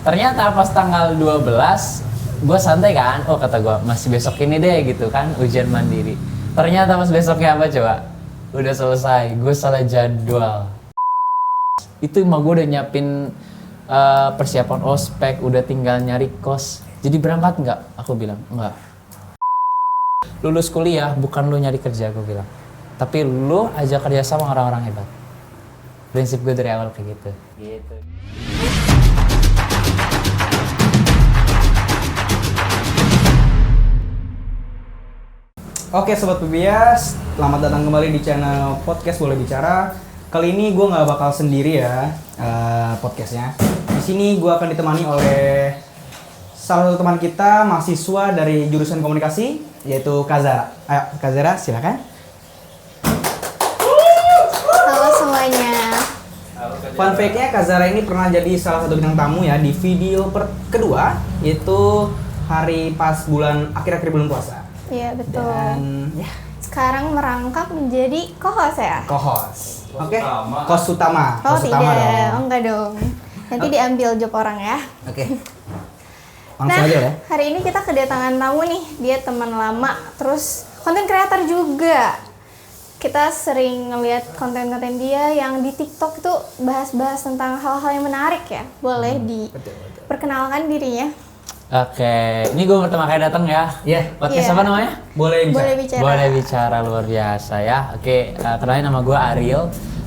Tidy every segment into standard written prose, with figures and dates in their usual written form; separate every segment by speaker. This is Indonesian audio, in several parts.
Speaker 1: Ternyata pas tanggal 12 gue santai kan, oh kata gue masih besok ini deh gitu kan, ujian mandiri. Ternyata pas besoknya apa coba? Udah selesai, gue salah jadwal. Itu mah gue udah nyiapin persiapan ospek, udah tinggal nyari kos. Jadi berangkat nggak? Aku bilang enggak. Lulus kuliah bukan lu nyari kerja, aku bilang, tapi lu ajak kerja sama orang-orang hebat. Prinsip gue dari awal kayak gitu.
Speaker 2: Oke Sobat Pebias, selamat datang kembali di channel Podcast Boleh Bicara. Kali ini gue nggak bakal sendiri ya podcastnya. Di sini gue akan ditemani oleh salah satu teman kita, mahasiswa dari jurusan komunikasi, yaitu Kazara. Ayo Kazara, silakan.
Speaker 3: Halo semuanya.
Speaker 2: Fun fact-nya, Kazara ini pernah jadi salah satu bintang tamu ya di video kedua, yaitu hari pas akhir-akhir bulan puasa.
Speaker 3: Iya betul.
Speaker 2: Dan ya,
Speaker 3: Sekarang merangkap menjadi co-host ya?
Speaker 2: co-host. Oke, host utama.
Speaker 3: Oh
Speaker 2: Host
Speaker 3: tidak,
Speaker 2: utama dong.
Speaker 3: oh enggak dong. Nanti diambil job orang ya.
Speaker 2: Oke. Langsung aja ya.
Speaker 3: Hari ini kita kedatangan tamu nih. Dia teman lama, terus konten kreator juga. Kita sering ngeliat konten-konten dia yang di TikTok itu bahas-bahas tentang hal-hal yang menarik ya. Boleh diperkenalkan dirinya?
Speaker 1: Oke, ini gue pertama kali datang ya.
Speaker 2: Iya.
Speaker 1: Podcast
Speaker 3: Iya.
Speaker 1: apa namanya?
Speaker 2: Boleh bicara.
Speaker 3: Boleh bicara.
Speaker 1: Boleh bicara, luar biasa ya. Oke, kenalin nama gue Ariel.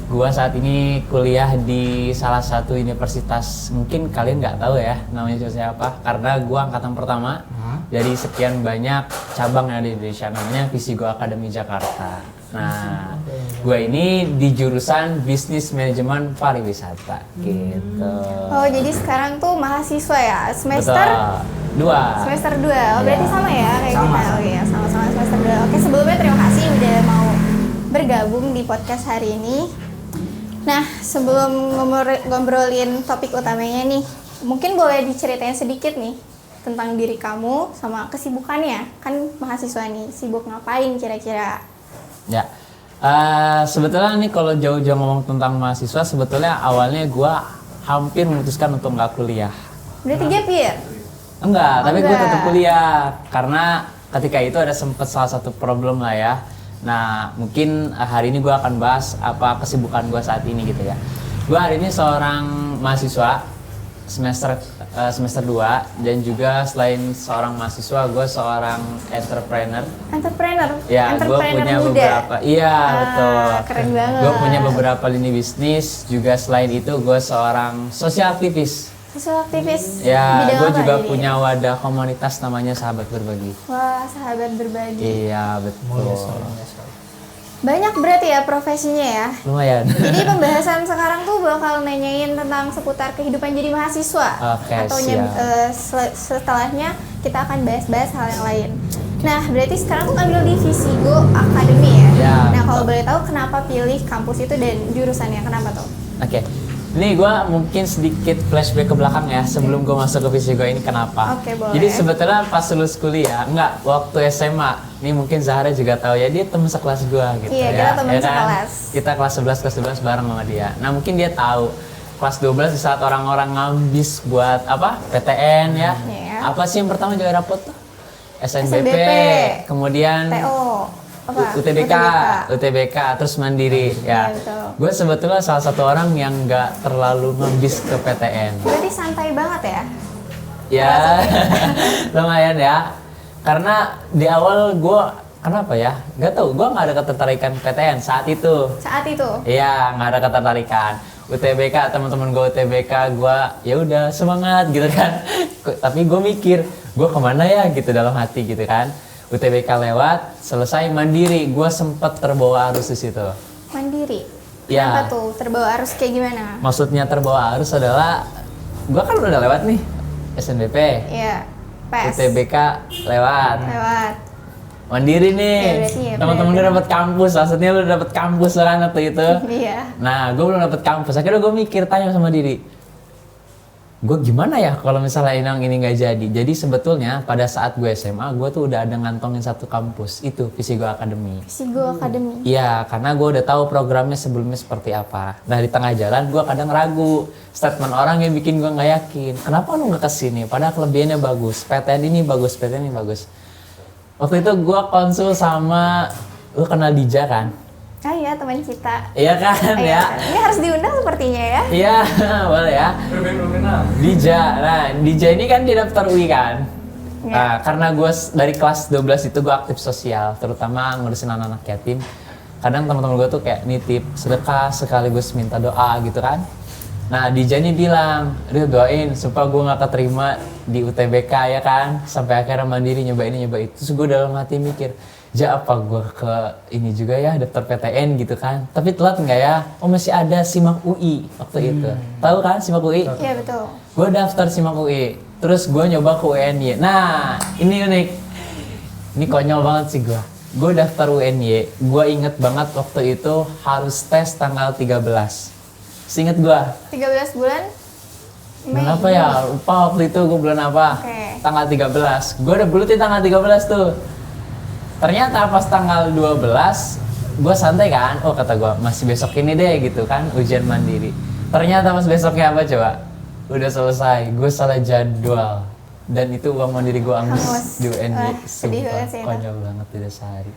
Speaker 1: Gue saat ini kuliah di salah satu universitas, mungkin kalian nggak tahu ya namanya siapa, karena gue angkatan pertama dari sekian banyak cabang yang ada di Indonesia, namanya Visigo Academy Jakarta. Nah, gue ini di jurusan Bisnis Manajemen Pariwisata gitu.
Speaker 3: Oh jadi sekarang tuh mahasiswa ya? Semester?
Speaker 1: Betul. 2.
Speaker 3: Semester 2, oh berarti
Speaker 1: Iya.
Speaker 3: sama ya kayak
Speaker 2: Sama.
Speaker 3: kita? Oh iya, sama-sama semester 2. Oke, sebelumnya terima kasih udah mau bergabung di podcast hari ini. Nah, sebelum ngobrolin topik utamanya nih, mungkin boleh diceritain sedikit nih tentang diri kamu sama kesibukannya. Kan mahasiswa nih, sibuk ngapain kira-kira?
Speaker 1: Ya, sebetulnya nih kalau jauh-jauh ngomong tentang mahasiswa, sebetulnya awalnya gue hampir memutuskan untuk nggak kuliah.
Speaker 3: Berarti gap year?
Speaker 1: Enggak,
Speaker 3: Oh,
Speaker 1: tapi gue
Speaker 3: enggak.
Speaker 1: tetap kuliah karena ketika itu ada sempet salah satu problem lah ya. Nah, mungkin hari ini gue akan bahas apa kesibukan gue saat ini gitu ya. Gue hari ini seorang mahasiswa semester 2 dan juga selain seorang mahasiswa, gue seorang entrepreneur.
Speaker 3: Entrepreneur?
Speaker 1: Ya, gue
Speaker 3: Entrepreneur
Speaker 1: punya
Speaker 3: muda.
Speaker 1: beberapa. Iya, betul.
Speaker 3: Keren banget.
Speaker 1: Gue punya beberapa lini bisnis. Juga selain itu, gue seorang sosial aktivis.
Speaker 3: Sosial aktivis?
Speaker 1: Ya,
Speaker 3: Bidang
Speaker 1: gue
Speaker 3: apa
Speaker 1: juga
Speaker 3: jadi?
Speaker 1: punya wadah komunitas namanya Sahabat Berbagi.
Speaker 3: Wah, sahabat berbagi.
Speaker 1: Iya, betul.
Speaker 3: Banyak berarti ya profesinya ya?
Speaker 1: Lumayan.
Speaker 3: Jadi pembahasan sekarang tuh bakal nanyain tentang seputar kehidupan jadi mahasiswa.
Speaker 1: Oke,
Speaker 3: Atau
Speaker 1: siap.
Speaker 3: setelahnya kita akan bahas-bahas hal yang lain. Nah, berarti sekarang tuh ngambil di Visigo Academy ya?
Speaker 1: Ya,
Speaker 3: Nah, kalau
Speaker 1: betul.
Speaker 3: boleh tahu kenapa pilih kampus itu dan jurusannya, kenapa tuh?
Speaker 1: Oke. Ini gue mungkin sedikit flashback ke belakang ya sebelum gue masuk ke Visigo ini kenapa.
Speaker 3: Oke, boleh.
Speaker 1: Jadi sebetulnya pas lulus kuliah, enggak, waktu SMA, ini mungkin Zahra juga tahu ya, dia teman sekelas gue gitu
Speaker 3: Iya,
Speaker 1: ya.
Speaker 3: kita teman
Speaker 1: ya kan?
Speaker 3: sekelas.
Speaker 1: Kita kelas 11 bareng sama dia. Nah mungkin dia tahu, kelas 12 di saat orang-orang ngambis buat apa? PTN ya.
Speaker 3: Iya.
Speaker 1: Apa sih yang pertama juga dapet tuh? SNBP,
Speaker 3: SNBP,
Speaker 1: kemudian
Speaker 3: TO, apa?
Speaker 1: UTBK, terus mandiri ya.
Speaker 3: Iya, betul.
Speaker 1: Gue sebetulnya salah satu orang yang nggak terlalu ngambis ke PTN.
Speaker 3: Berarti santai banget ya?
Speaker 1: Ya, lumayan ya. Karena di awal gue kenapa ya? Gak tau, gue nggak ada ketertarikan PTN saat itu.
Speaker 3: Saat itu?
Speaker 1: Iya, nggak ada ketertarikan. UTBK, teman-teman gue UTBK, gue ya udah semangat gitu kan. Tapi gue mikir, gue kemana ya gitu dalam hati gitu kan. UTBK lewat, selesai mandiri, gue sempet terbawa arus di situ.
Speaker 3: Mandiri?
Speaker 1: Ya.
Speaker 3: Kenapa tuh? Terbawa arus kayak gimana?
Speaker 1: Maksudnya terbawa arus adalah, gue kan udah lewat nih, SNBP,
Speaker 3: Iya, PES.
Speaker 1: UTBK lewat,
Speaker 3: Lewat.
Speaker 1: mandiri
Speaker 3: Ya,
Speaker 1: nih,
Speaker 3: berarti ya,
Speaker 1: teman-teman
Speaker 3: benar.
Speaker 1: udah dapet kampus, maksudnya lu udah dapet kampus kan waktu itu.
Speaker 3: Iya.
Speaker 1: Nah, gue belum dapet kampus, akhirnya gue mikir, tanya sama diri, gue gimana ya kalau misalnya ini nggak jadi. Jadi sebetulnya pada saat gue SMA, gue tuh udah ada ngantongin satu kampus, itu Visigo Academy.
Speaker 3: Visigo Academy.
Speaker 1: Iya, karena gue udah tahu programnya sebelumnya seperti apa. Nah di tengah jalan gue kadang ragu, statement orang yang bikin gue nggak yakin. Kenapa lu nggak kesini? Padahal kelebihannya bagus, PTN ini bagus, PTN ini bagus. Waktu itu gue konsul sama, lu kenal Dija kan?
Speaker 3: Ah iya, teman kita.
Speaker 1: Iya kan
Speaker 3: Ah,
Speaker 1: ya?
Speaker 3: iya. Ini harus diundang sepertinya ya.
Speaker 1: Iya, boleh ya. Dija, nah Dija ini kan dia daftar UI kan.
Speaker 3: Iya.
Speaker 1: Nah, karena gue dari kelas 12 itu gue aktif sosial, terutama ngurusin anak-anak yatim. Kadang teman-teman gue tuh kayak nitip sedekah sekaligus minta doa gitu kan. Nah Dija ini bilang, Rio doain supaya gue gak keterima di UTBK ya kan. Sampai akhirnya mandiri nyoba ini nyoba itu. Terus gue dalam hati mikir, ja apa gue ke ini juga ya daftar PTN gitu kan. Tapi telat nggak ya? Oh masih ada SIMAK UI waktu itu. Tahu kan SIMAK UI?
Speaker 3: Iya betul.
Speaker 1: Gue daftar SIMAK UI. Terus gue nyoba ke UNY. Nah ini unik. Ini konyol banget sih gue. Gue daftar UNY. Gue inget banget waktu itu harus tes tanggal 13. Seinget gue.
Speaker 3: 13 bulan Mei.
Speaker 1: Bulan apa ya? Lupa waktu itu gue bulan apa.
Speaker 3: Oke.
Speaker 1: Tanggal 13. Gue udah bulutin tanggal 13 tuh. Ternyata pas tanggal 12, gue santai kan, oh kata gue masih besok ini deh gitu kan, ujian mandiri. Ternyata pas besoknya apa coba? Udah selesai, gue salah jadwal. Dan itu uang mandiri gue
Speaker 3: Hangus.
Speaker 1: angus di UNY.
Speaker 3: Wah, sedih
Speaker 1: Sumpah,
Speaker 3: banget sih itu.
Speaker 1: konyol banget udah sehari.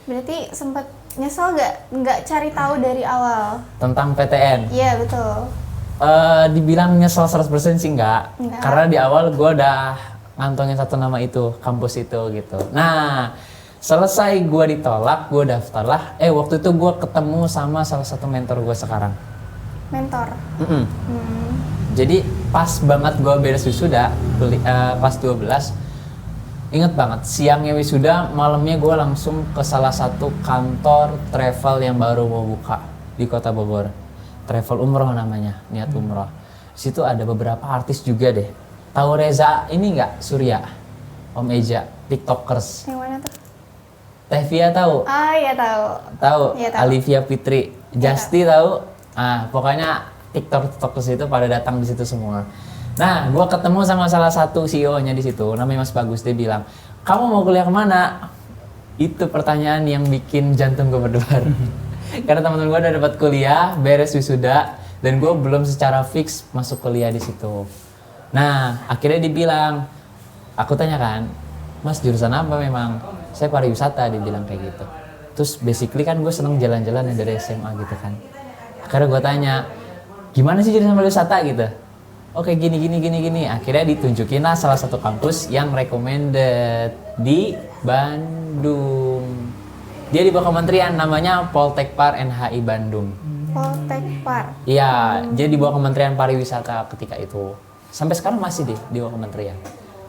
Speaker 3: Berarti sempat nyesel nggak cari tahu dari awal?
Speaker 1: Tentang PTN,
Speaker 3: Iya betul.
Speaker 1: dibilang nyesel 100% sih enggak.
Speaker 3: Enggak.
Speaker 1: Karena di awal gue udah ngantongin satu nama itu, kampus itu gitu. Nah, selesai gue ditolak, gue daftar lah. Waktu itu gue ketemu sama salah satu mentor gue sekarang.
Speaker 3: Mentor.
Speaker 1: Mm-mm.
Speaker 3: Hmm.
Speaker 1: Jadi pas banget gue beres wisuda, pas 12, inget banget, siangnya wisuda, malamnya gue langsung ke salah satu kantor travel yang baru mau buka di kota Bogor. Travel umroh namanya, niat umroh. Di situ ada beberapa artis juga deh. Tahu Reza ini nggak? Surya, Om Eja, TikTokers.
Speaker 3: Yang mana tuh?
Speaker 1: Tevia tahu?
Speaker 3: Ah iya tahu.
Speaker 1: Tahu?
Speaker 3: Iya, tahu.
Speaker 1: Alivia Fitri, Justi tahu? Pokoknya TikTokers itu pada datang di situ semua. Nah, gua ketemu sama salah satu CEO-nya di situ, namanya Mas Bagus. Dia bilang, kamu mau kuliah kemana? Itu pertanyaan yang bikin jantung gue berdebar. Karena teman-teman gue udah dapat kuliah, beres wisuda, dan gue belum secara fix masuk kuliah di situ. Nah, akhirnya dibilang, aku tanya kan, Mas jurusan apa memang? Saya pariwisata, dia bilang kayak gitu. Terus basically kan gue seneng jalan-jalan yang dari SMA gitu kan. Akhirnya gue tanya, gimana sih jurusan pariwisata gitu? Oke gini. Akhirnya ditunjukin lah salah satu kampus yang recommended di Bandung. Dia di bawah kementerian, namanya Poltekpar NHI Bandung.
Speaker 3: Poltekpar.
Speaker 1: Iya, dia di bawah Kementerian Pariwisata ketika itu. Sampai sekarang masih deh di bawah kementerian.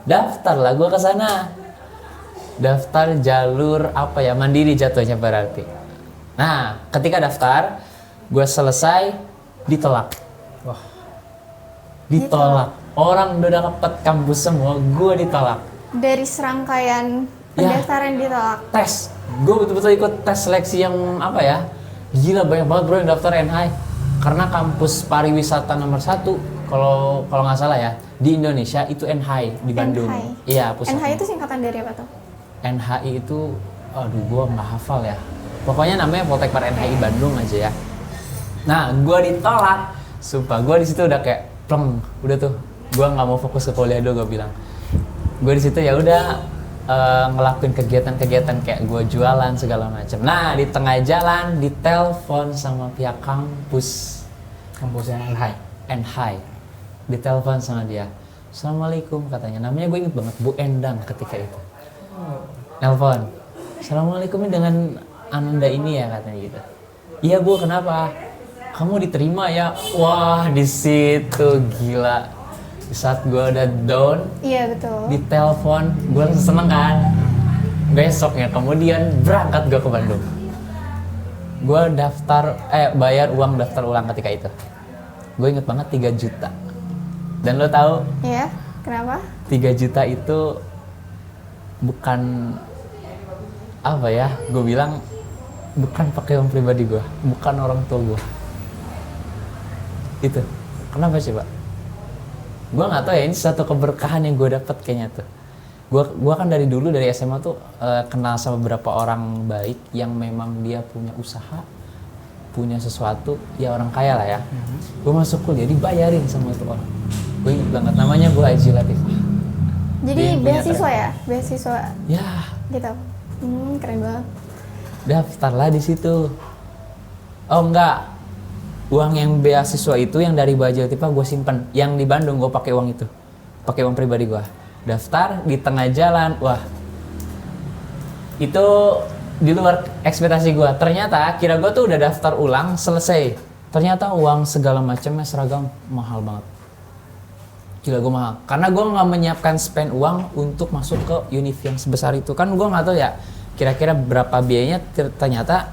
Speaker 1: Daftar lah gue ke sana. Daftar jalur apa ya, mandiri jatuhnya berarti. Nah, ketika daftar, gue selesai, ditolak.
Speaker 2: Wah.
Speaker 1: Ditolak. Orang udah dapet kampus semua, gue ditolak.
Speaker 3: Dari serangkaian pendaftaran ditolak.
Speaker 1: Tes, gue betul-betul ikut tes seleksi yang apa ya, gila banyak banget bro yang daftar NHI. Karena kampus pariwisata nomor 1, kalau nggak salah ya, di Indonesia itu NHI di Bandung.
Speaker 3: NHI.
Speaker 1: Iya, pusatnya.
Speaker 3: NHI itu singkatan dari apa tuh?
Speaker 1: NHI itu, aduh gue nggak hafal ya. Pokoknya namanya Poltekpar NHI Bandung aja ya. Nah, gue ditolak. Sumpah, gue di situ udah kayak pleng, udah tuh. Gue nggak mau fokus ke kuliah dulu, gue bilang. Gue di situ ya udah ngelakuin kegiatan-kegiatan kayak gue jualan segala macam. Nah, di tengah jalan ditelepon sama pihak kampus.
Speaker 2: Kampusnya NHI.
Speaker 1: NHI. Ditelepon sama dia. Assalamualaikum katanya. Namanya gue inget banget, Bu Endang ketika itu. Nelpon. Assalamualaikum ini dengan Ananda ini ya katanya gitu. Iya Bu, kenapa? Kamu diterima ya? Wah, di situ gila. Di saat gue udah down,
Speaker 3: Iya betul.
Speaker 1: ditelepon, gue langsung seneng kan. Besoknya kemudian berangkat gue ke Bandung. Gue bayar uang daftar ulang ketika itu. Gue inget banget 3 juta. Dan lo tahu
Speaker 3: Iya. Kenapa?
Speaker 1: 3 juta itu bukan apa ya, gue bilang bukan pakai uang pribadi gue, bukan orang tua gue. Itu kenapa sih Pak? Gue nggak tahu ya, ini satu keberkahan yang gue dapet kayaknya tuh. Gue kan dari dulu dari SMA tuh kenal sama beberapa orang baik yang memang dia punya usaha, punya sesuatu, ya orang kaya lah ya. Gue masuk kuliah dibayarin sama itu orang. Gue inget banget namanya gue Haji Latif.
Speaker 3: Jadi
Speaker 1: Dia yang punya
Speaker 3: beasiswa ya? Beasiswa
Speaker 1: Ya,
Speaker 3: gitu. Keren banget.
Speaker 1: daftarlah di situ. Oh enggak, uang yang beasiswa itu yang dari Baja Latifah gue simpen. Yang di Bandung gue pakai uang itu, pakai uang pribadi gue. Daftar di tengah jalan, wah itu di luar ekspektasi gue. Ternyata kira gue tuh udah daftar ulang selesai. Ternyata uang segala macamnya seragam mahal banget. Gila gue mahal. Karena gue nggak menyiapkan spend uang untuk masuk ke univ yang sebesar itu. Kan gue nggak tahu ya kira-kira berapa biayanya. Ternyata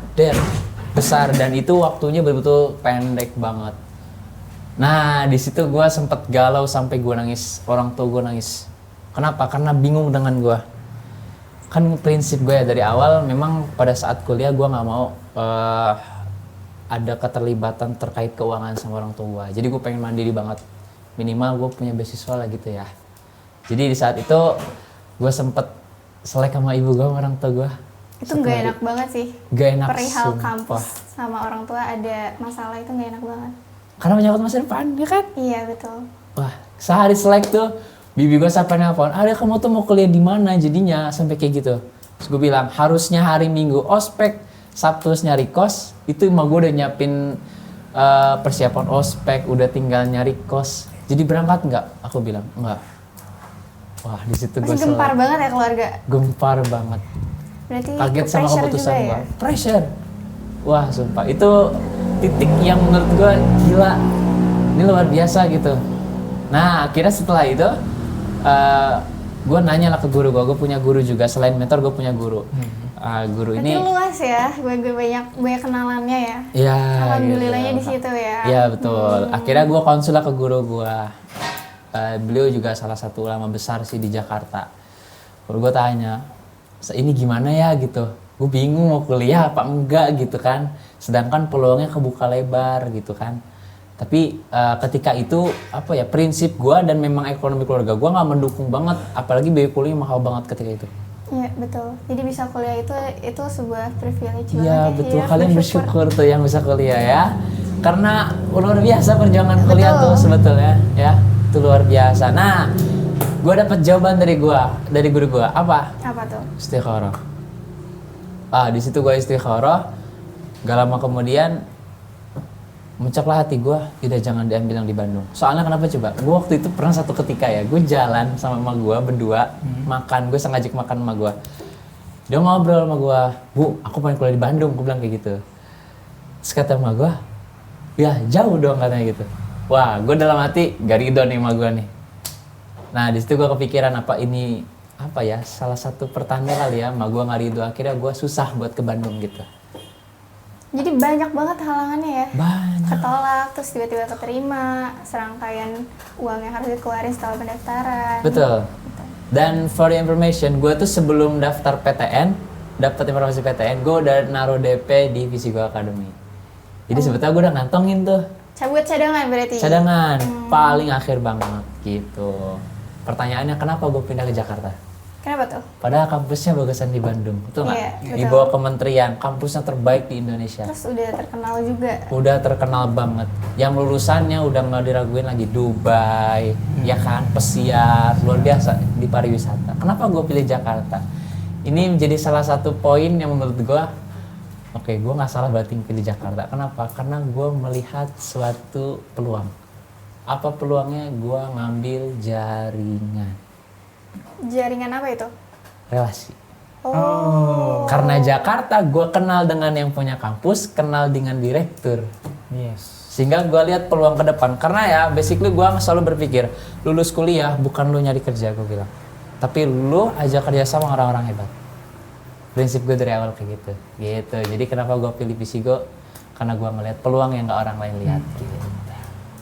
Speaker 1: besar dan itu waktunya betul-betul pendek banget. Nah di situ gue sempet galau sampai gue nangis. Orang tua gue nangis. Kenapa? Karena bingung dengan gue. Kan prinsip gue ya dari awal memang pada saat kuliah gue nggak mau ada keterlibatan terkait keuangan sama orang tua gue. Jadi gue pengen mandiri banget. Minimal gue punya beasiswa lah gitu ya. Jadi di saat itu gue sempet selek sama ibu gue sama orang tua gue.
Speaker 3: Itu nggak enak banget sih.
Speaker 1: Gak enak,
Speaker 3: Perihal
Speaker 1: sumpah.
Speaker 3: kampus sama orang tua ada masalah itu nggak enak banget.
Speaker 1: Karena menyangkut masa depan, ya kan?
Speaker 3: Iya betul.
Speaker 1: Wah, sehari selek tuh, bibi gue sampai nelfon, kamu tuh mau kuliah di mana jadinya? Sampai kayak gitu. Terus gue bilang, harusnya hari Minggu ospek, Sabtu nyari kos, itu emang gue udah nyiapin persiapan ospek, udah tinggal nyari kos. Jadi berangkat nggak? Aku bilang, enggak. Wah, di situ gue
Speaker 3: Masih gempar banget ya keluarga.
Speaker 1: Gempar banget.
Speaker 3: Berarti
Speaker 1: Kaget sama
Speaker 3: ke-pressure
Speaker 1: keputusan
Speaker 3: juga
Speaker 1: gue.
Speaker 3: ya?
Speaker 1: Pressure. Wah, sumpah. Itu titik yang menurut gue gila. Ini luar biasa gitu. Nah, akhirnya setelah itu, gue nanya lah ke guru gue. Gue punya guru juga. Selain mentor, gue punya guru. Guru
Speaker 3: Berarti
Speaker 1: ini...
Speaker 3: luas ya, gue banyak kenalannya ya.
Speaker 1: Ya,
Speaker 3: Alhamdulillahnya
Speaker 1: gitu.
Speaker 3: di situ ya.
Speaker 1: Iya, betul. Akhirnya gue konsul lah ke guru gue. Beliau juga salah satu ulama besar sih di Jakarta. Baru gue tanya, ini gimana ya gitu. Gue bingung mau kuliah apa enggak gitu kan. Sedangkan peluangnya kebuka lebar gitu kan. Tapi ketika itu apa ya prinsip gue dan memang ekonomi keluarga gue nggak mendukung banget. Apalagi biaya kuliah mahal banget ketika itu.
Speaker 3: Iya betul. Jadi bisa kuliah itu sebuah privilege banget.
Speaker 1: Iya
Speaker 3: ya.
Speaker 1: betul.
Speaker 3: Iya,
Speaker 1: Kalian bersyukur tuh yang bisa kuliah ya. Karena luar biasa perjuangan kuliah
Speaker 3: Betul.
Speaker 1: tuh sebetulnya ya. Itu luar biasa. Nah, gue dapat jawaban dari guru gue. Apa?
Speaker 3: Apa tuh?
Speaker 1: Istikharah. Di situ gue istikharah. Gak lama kemudian mencoklah hati gue, udah jangan diambil yang di Bandung. Soalnya kenapa coba? Gue waktu itu pernah satu ketika ya, gue jalan sama emak gue berdua, makan, gue sengaja makan sama gue. Dia ngobrol sama gue, Bu, aku pengen kuliah di Bandung, gue bilang kayak gitu. Terus kata emak gue, ya jauh dong katanya gitu. Wah, gue dalam hati gak ridho nih emak gue nih. Nah di situ gue kepikiran apa ya, salah satu pertanda kali ya, emak gue gak ridho, akhirnya gue susah buat ke Bandung gitu.
Speaker 3: Jadi banyak banget halangannya ya.
Speaker 1: Banyak.
Speaker 3: Ketolak, terus tiba-tiba keterima, serangkaian uang yang harus dikeluarin setelah pendaftaran.
Speaker 1: Betul. Dan for your information, gue tuh sebelum daftar PTN, dapat informasi PTN, gue udah naruh DP di Visigo Academy. Jadi sebetulnya gue udah ngantongin tuh.
Speaker 3: Cabut cadangan berarti?
Speaker 1: Cadangan, paling akhir banget gitu. Pertanyaannya kenapa gue pindah ke Jakarta?
Speaker 3: Kenapa tuh?
Speaker 1: Padahal kampusnya bagusan di Bandung, betul nggak?
Speaker 3: Iya,
Speaker 1: Di
Speaker 3: betul.
Speaker 1: bawah kementerian, kampusnya terbaik di Indonesia.
Speaker 3: Terus udah terkenal juga.
Speaker 1: Udah terkenal banget. Yang lulusannya udah nggak diraguin lagi, Dubai, ya kan, pesiar, luar biasa di pariwisata. Kenapa gue pilih Jakarta? Ini menjadi salah satu poin yang menurut gue, oke, gue nggak salah berarti pilih Jakarta. Kenapa? Karena gue melihat suatu peluang. Apa peluangnya? Gue ngambil jaringan.
Speaker 3: Jaringan apa itu?
Speaker 1: Relasi.
Speaker 3: Oh.
Speaker 1: Karena Jakarta, gue kenal dengan yang punya kampus, kenal dengan direktur.
Speaker 2: Yes.
Speaker 1: Sehingga gue lihat peluang ke depan. Karena ya, basically gue selalu berpikir, lulus kuliah bukan lu nyari kerja, gue bilang. Tapi lu aja kerja sama orang-orang hebat. Prinsip gue dari awal kayak gitu. Jadi kenapa gue pilih Visigo? Karena gue melihat peluang yang gak orang lain lihat. Gitu.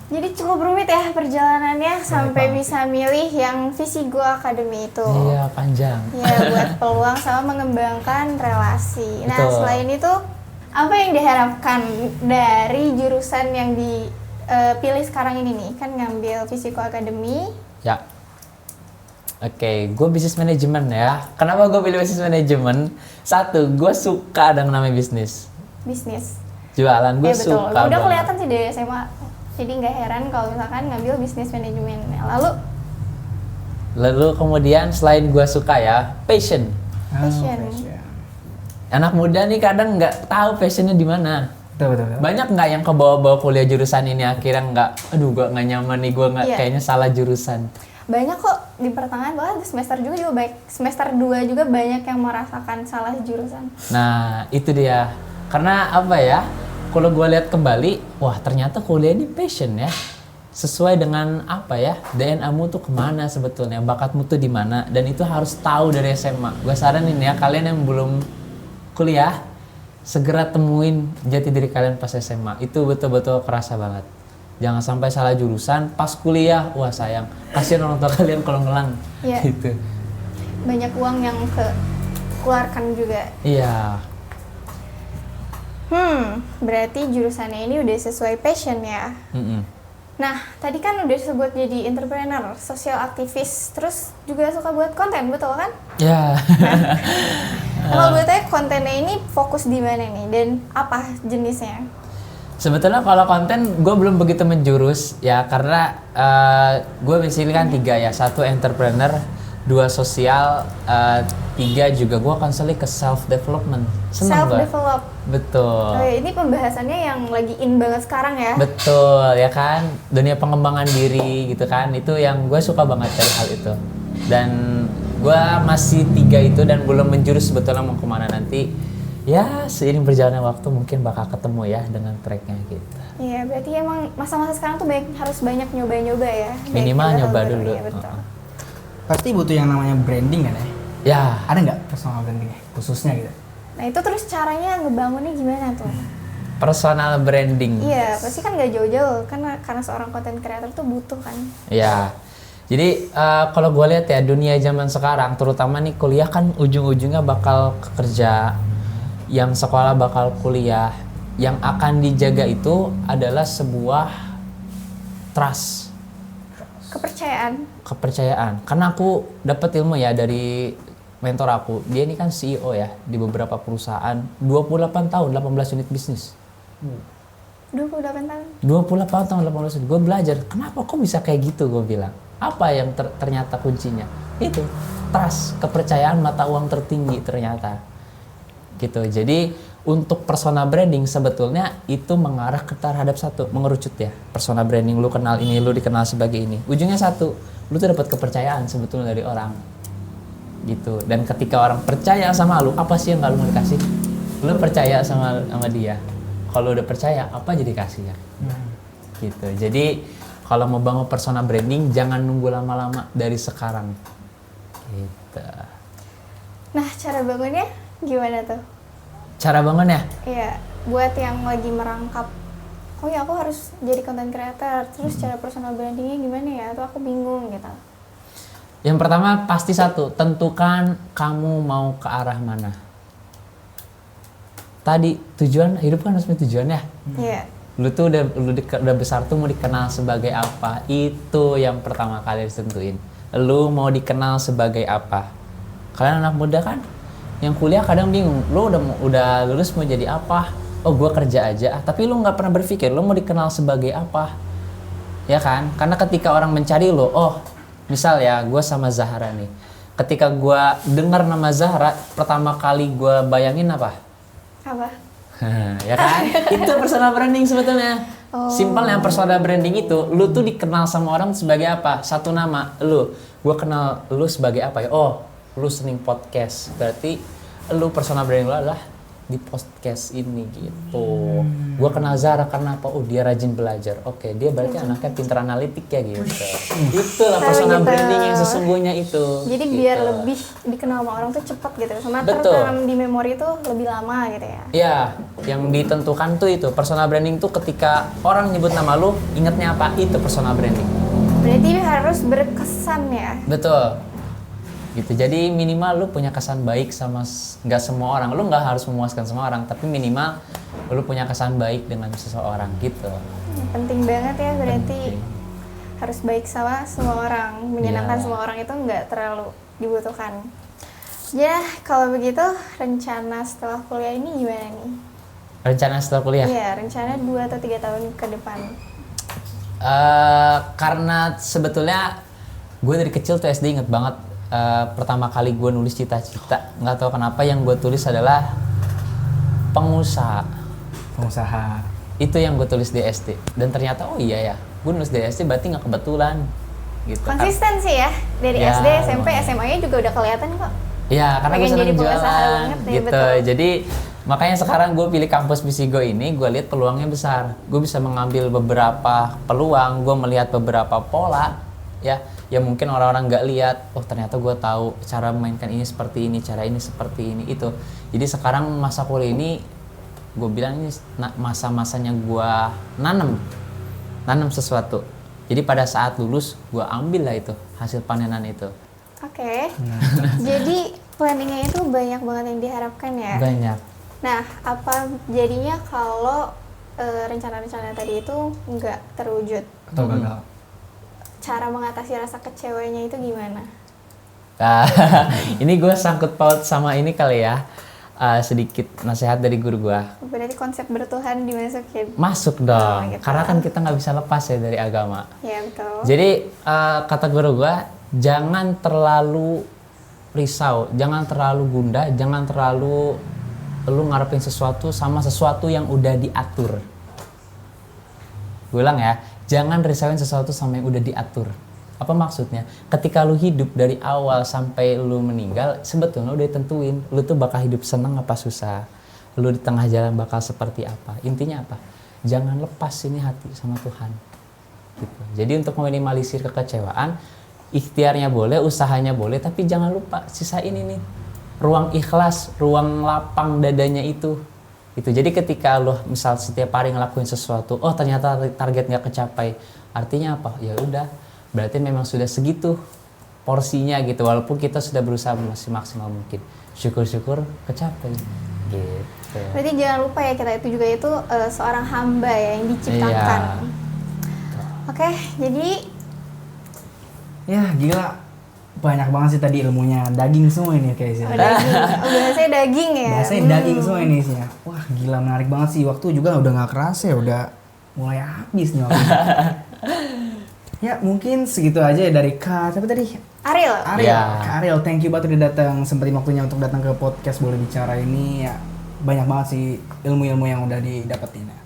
Speaker 3: Jadi cukup rumit ya perjalanannya sampai bisa milih yang Visigo Academy itu.
Speaker 1: Iya, panjang.
Speaker 3: Ya, buat peluang sama mengembangkan relasi. Nah,
Speaker 1: Betul.
Speaker 3: selain itu, apa yang diharapkan dari jurusan yang pilih sekarang ini nih? Kan ngambil Fisiko Academy.
Speaker 1: Ya. Oke, gue bisnis manajemen ya. Kenapa gue pilih bisnis manajemen? Satu, gue suka dengan namanya bisnis.
Speaker 3: Bisnis.
Speaker 1: Jualan gue
Speaker 3: Betul.
Speaker 1: suka
Speaker 3: Udah
Speaker 1: banget.
Speaker 3: kelihatan sih dari SMA. Jadi nggak heran kalau misalkan ngambil bisnis manajemen. Lalu
Speaker 1: Kemudian selain gue suka ya, passion.
Speaker 3: Passion.
Speaker 1: Anak muda nih kadang nggak tahu passionnya di mana.
Speaker 2: Betul.
Speaker 1: Banyak nggak yang kebawa-bawa kuliah jurusan ini akhirnya nggak, aduh gue nggak nyaman nih, gue nggak
Speaker 3: Iya.
Speaker 1: kayaknya salah jurusan.
Speaker 3: Banyak kok di pertengahan, bahkan di semester juga baik. Semester 2 juga banyak yang merasakan salah jurusan.
Speaker 1: Nah itu dia, karena apa ya? Kalau gue lihat kembali, wah ternyata kuliah ini passion ya. Sesuai dengan apa ya, DNA-mu tuh kemana sebetulnya, bakatmu tuh di mana, dan itu harus tahu dari SMA. Gue saranin ya, kalian yang belum kuliah, segera temuin jati diri kalian pas SMA. Itu betul-betul kerasa banget. Jangan sampai salah jurusan, pas kuliah, wah sayang. Kasihan orang tua kalian kalau ngelang.
Speaker 3: Iya.
Speaker 1: Gitu.
Speaker 3: Banyak uang yang keluarkan juga.
Speaker 1: Iya.
Speaker 3: Berarti jurusannya ini udah sesuai passion ya.
Speaker 1: Mm-mm.
Speaker 3: Nah, tadi kan udah disebut jadi entrepreneur, social aktivis, terus juga suka buat konten, betul kan?
Speaker 1: Ya.
Speaker 3: Kalau gue tanya kontennya ini fokus di mana nih dan apa jenisnya?
Speaker 1: Sebetulnya kalau konten gue belum begitu menjurus ya, karena gue basically kan 3 ya, 1 entrepreneur, 2 sosial, 3 juga gue konseling ke self development. Seneng gue.
Speaker 3: Self-develop.
Speaker 1: Betul.
Speaker 3: Oh, ini pembahasannya yang lagi in banget sekarang ya?
Speaker 1: Betul ya kan, dunia pengembangan diri gitu kan, itu yang gue suka banget dari hal itu. Dan gue masih 3 itu dan belum menjurus sebetulnya mau kemana nanti. Ya seiring berjalannya waktu mungkin bakal ketemu ya dengan tracknya gitu.
Speaker 3: Iya, berarti emang masa-masa sekarang tuh harus banyak nyoba-nyoba ya?
Speaker 1: Minimal
Speaker 3: Baik,
Speaker 1: nyoba
Speaker 3: baru,
Speaker 1: dulu.
Speaker 3: ya, betul.
Speaker 2: Pasti butuh yang namanya branding kan ya?
Speaker 1: Ya,
Speaker 2: Ada nggak personal brandingnya khususnya gitu?
Speaker 3: Nah itu terus caranya ngebangunnya gimana tuh?
Speaker 1: personal branding.
Speaker 3: Iya, pasti kan nggak jauh-jauh, karena seorang content creator tuh butuh kan.
Speaker 1: Ya, jadi kalau gue lihat ya dunia zaman sekarang, terutama nih kuliah kan ujung-ujungnya bakal kerja, yang sekolah bakal kuliah, yang akan dijaga itu adalah sebuah trust, kepercayaan. Karena aku dapat ilmu ya dari mentor aku, dia ini kan CEO ya di beberapa perusahaan, 28 tahun, 18 unit bisnis.
Speaker 3: 28 tahun.
Speaker 1: 28 tahun 18 gue belajar, kenapa kok bisa kayak gitu, gue bilang apa yang ternyata kuncinya itu trust, kepercayaan mata uang tertinggi ternyata gitu. Jadi untuk personal branding sebetulnya itu mengarah ke terhadap satu, mengerucut ya, personal branding, lu kenal ini, lu dikenal sebagai ini, ujungnya satu, lu tuh dapat kepercayaan sebetulnya dari orang gitu. Dan ketika orang percaya sama lu, apa sih yang gak lu mau dikasih? Lu percaya sama dia, kalau udah percaya apa jadi kasih ya gitu. Jadi kalau mau bangun personal branding jangan nunggu lama-lama, dari sekarang gitu.
Speaker 3: Nah, cara bangunnya gimana tuh?
Speaker 1: Cara bangunnya?
Speaker 3: Iya, buat yang lagi merangkap, oh ya aku harus jadi content creator, terus cara personal brandingnya gimana ya? Atau aku bingung gitu.
Speaker 1: Yang pertama pasti satu, tentukan kamu mau ke arah mana. Tadi tujuan hidup kan harus punya tujuan ya.
Speaker 3: Iya.
Speaker 1: Lu tuh udah besar tuh mau dikenal sebagai apa? Itu yang pertama kali harus tentuin. Lu mau dikenal sebagai apa? Kalian anak muda kan, yang kuliah kadang bingung. Lu udah lulus mau jadi apa? Oh gua kerja aja. Tapi lu nggak pernah berpikir lu mau dikenal sebagai apa? Ya kan? Karena ketika orang mencari lu, oh misal ya gua sama Zahra nih. Ketika gua dengar nama Zahra, pertama kali gua bayangin apa?
Speaker 3: Apa?
Speaker 1: Ya kan? Itu personal branding sebetulnya.
Speaker 3: Oh.
Speaker 1: Simpelnya personal branding itu, lu tuh dikenal sama orang sebagai apa? Satu nama, lu. Gua kenal lu sebagai apa ya? Oh, lu sering podcast. Berarti lu personal branding lu adalah di podcast ini gitu. Gua kenal Zara karena apa? Oh, dia rajin belajar. Oke, dia berarti anaknya pintar analitik ya gitu. Itulah personal
Speaker 3: gitu.
Speaker 1: branding yang sesungguhnya itu.
Speaker 3: Jadi
Speaker 1: gitu.
Speaker 3: biar lebih dikenal sama orang tuh cepat gitu, sama
Speaker 1: Betul.
Speaker 3: tertanam di memori tuh lebih lama gitu ya.
Speaker 1: Ya, yang ditentukan tuh itu personal branding tuh ketika orang nyebut nama lu, ingetnya apa? Itu personal branding.
Speaker 3: Berarti harus berkesan ya.
Speaker 1: Betul. gitu. Jadi minimal lu punya kesan baik sama nggak semua orang. Lu nggak harus memuaskan semua orang, tapi minimal lu punya kesan baik dengan seseorang gitu.
Speaker 3: Penting banget ya berarti.
Speaker 1: Penting.
Speaker 3: Harus baik sama semua orang, menyenangkan
Speaker 1: Iya.
Speaker 3: semua orang itu nggak terlalu dibutuhkan. Ya, kalau begitu rencana setelah kuliah ini gimana nih?
Speaker 1: Rencana setelah kuliah?
Speaker 3: Iya, rencana 2 atau 3 tahun ke depan.
Speaker 1: Karena sebetulnya gue dari kecil tuh SD inget banget pertama kali gue nulis cita-cita, nggak tahu kenapa yang gue tulis adalah pengusaha. Itu yang gue tulis di SD, dan ternyata oh iya ya, gue nulis di SD berarti nggak kebetulan gitu.
Speaker 3: Konsisten sih ya, dari
Speaker 1: Ya,
Speaker 3: SD, SMP,
Speaker 1: lumayan.
Speaker 3: SMA-nya juga udah kelihatan kok.
Speaker 1: Ya, karena gue
Speaker 3: Pengen
Speaker 1: seneng
Speaker 3: jadi pengusaha
Speaker 1: jualan
Speaker 3: banget ya,
Speaker 1: gitu.
Speaker 3: betul.
Speaker 1: Jadi makanya sekarang gue pilih kampus Bisigo ini, gue lihat peluangnya besar. Gue bisa mengambil beberapa peluang, gue melihat beberapa pola, ya, yang mungkin orang-orang nggak lihat. Oh ternyata gue tahu cara memainkan ini seperti ini, cara ini seperti ini itu. Jadi sekarang masa kuliah ini, gue bilang ini masa-masanya gue nanam sesuatu. Jadi pada saat lulus, gue ambil lah itu hasil panenan itu.
Speaker 3: Oke. Jadi planningnya itu banyak banget yang diharapkan ya.
Speaker 1: Banyak.
Speaker 3: Nah, apa jadinya kalau rencana-rencana tadi itu nggak terwujud?
Speaker 2: Atau gagal.
Speaker 3: Cara mengatasi rasa kecewanya itu gimana?
Speaker 1: Nah, ini gue sangkut paut sama ini kali ya. Sedikit nasihat dari guru gue.
Speaker 3: Berarti konsep bertuhan dimasukin.
Speaker 1: Masuk dong,
Speaker 3: Oh, gitu.
Speaker 1: karena kan kita nggak bisa lepas ya dari agama.
Speaker 3: Ya betul.
Speaker 1: Jadi kata guru gue, jangan terlalu risau, jangan terlalu gundah, jangan terlalu lu ngarepin sesuatu sama sesuatu yang udah diatur. Gue ulang ya, jangan risauin sesuatu sama yang udah diatur. Apa maksudnya? Ketika lu hidup dari awal sampai lu meninggal, sebetulnya udah ditentuin, lu tuh bakal hidup seneng apa susah, lu di tengah jalan bakal seperti apa. Intinya apa? Jangan lepas ini hati sama Tuhan. Gitu. Jadi untuk meminimalisir kekecewaan, ikhtiarnya boleh, usahanya boleh, tapi jangan lupa sisain ini, ruang ikhlas, ruang lapang dadanya itu. Jadi ketika lo misal setiap hari ngelakuin sesuatu, oh ternyata target nggak kecapai, artinya apa? Ya udah, berarti memang sudah segitu porsinya gitu. Walaupun kita sudah berusaha masih maksimal mungkin, syukur-syukur kecapai. Gitu.
Speaker 3: Berarti jangan lupa ya kita itu juga itu seorang hamba ya yang diciptakan.
Speaker 1: Iya.
Speaker 3: Oke, jadi
Speaker 2: Ya gila, banyak banget sih tadi ilmunya, daging semua ini kayak sih.
Speaker 3: daging. Oh, bahasanya daging ya.
Speaker 2: Bahasanya daging semua ini sih ya. Wah gila, menarik banget sih, waktu juga udah nggak kerasa ya, udah mulai habis nih waktu. Ya mungkin segitu aja ya dari Kak, siapa tadi?
Speaker 3: Ariel.
Speaker 2: Ariel.
Speaker 1: Ya.
Speaker 2: Kak Ariel, thank you banget udah datang, sempetin waktunya untuk datang ke podcast Boleh Bicara ini. Ya banyak banget sih ilmu-ilmu yang udah didapetin ya.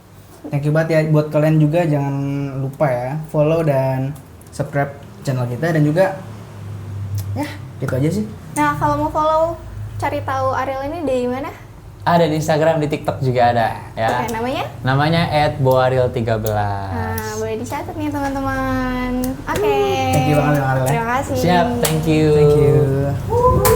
Speaker 2: Thank you banget ya, buat kalian juga jangan lupa ya follow dan subscribe channel kita, dan juga ya gitu aja sih.
Speaker 3: Nah, kalau mau follow, cari tahu Ariel ini dari mana?
Speaker 1: Ada di Instagram, di TikTok juga ada ya.
Speaker 3: Oke, namanya?
Speaker 1: Namanya @boaril13.
Speaker 3: Nah, boleh dicatat nih teman-teman. Oke.
Speaker 2: Thank you banget ya, Ariel ya.
Speaker 3: Terima kasih.
Speaker 1: Siap, thank you.
Speaker 2: Thank you.